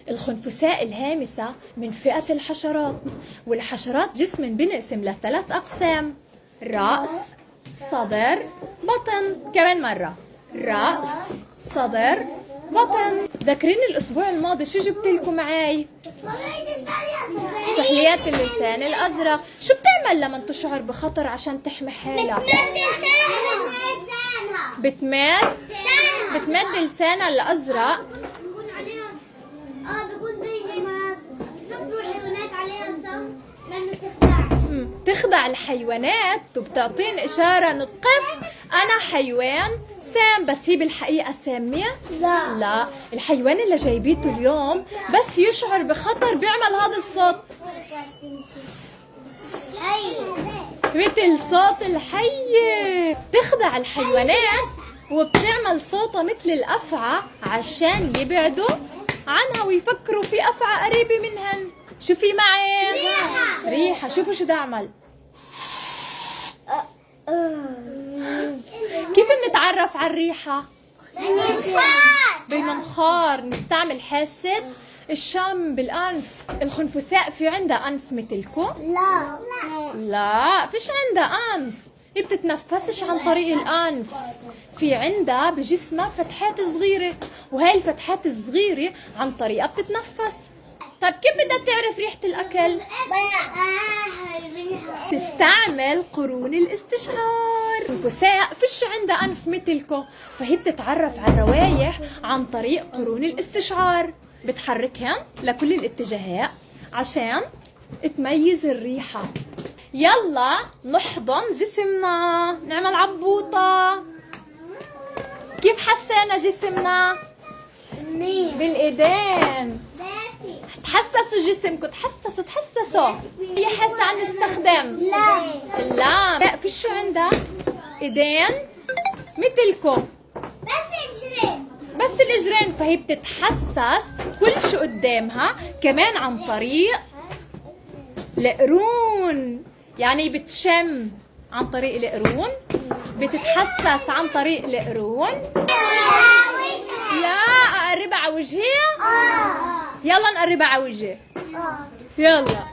الخنفساء الهامسة من فئة الحشرات، والحشرات جسم بنقسم لثلاث أقسام: رأس، صدر، بطن. كمان مرة: رأس، صدر، بطن. ذاكرين الأسبوع الماضي شو جبت لكم معاي؟ سحليات اللسان الأزرق. شو بتعمل لما تشعر بخطر عشان تحمي حالك؟ بتمد لسانها الأزرق. بيكون زي ما بيفكروا الحيوانات عليها صم لما تخدع الحيوانات وبتعطيني إشارة نقف أنا حيوان سام، بس هي بالحقيقة سامية؟ لا، الحيوان اللي جايبيته اليوم بس يشعر بخطر بيعمل هذا الصوت، مثل صوت الحية. تخدع الحيوانات وبتعمل صوتها مثل الأفعى عشان يبعدوا عنها ويفكروا في أفعى قريبة منهن. شوفي معي ريحة. شوفوا شو بدي أعمل. كيف بنتعرف على الريحة؟ بالمنخار. نستعمل حاسة الشم بالأنف. الخنفساء في عندها أنف مثلكم؟ لا، فيش عندها أنف. هي بتتنفسش عن طريق الأنف. في عندها بجسمها فتحات صغيرة، وهي الفتحات الصغيرة عن طريقها بتتنفس. طيب كيف بدها تعرف ريحة الأكل؟ تستعمل قرون الاستشعار. الخنفساء فيش عندها أنف مثلكم، فهي بتتعرف على الروايح عن طريق قرون الاستشعار. بتحركهن لكل الاتجاهات عشان تميز الريحة. يلا نحضن جسمنا، نعمل عبوطة. كيف حسينا جسمنا؟ بالإيدين. تحسسوا جسمكم، تحسسوا. هي حاسة عن نستخدم؟ لا، فيش شو عندها؟ إيدين مثلكم، بس الإجرين. فهي بتتحسس كل شو قدامها كمان عن طريق القرون. يعني بتشم عن طريق القرون، بتتحسس عن طريق القرون. لا، أقربها على وجهي. يلا نقربها على وجهي. يلا.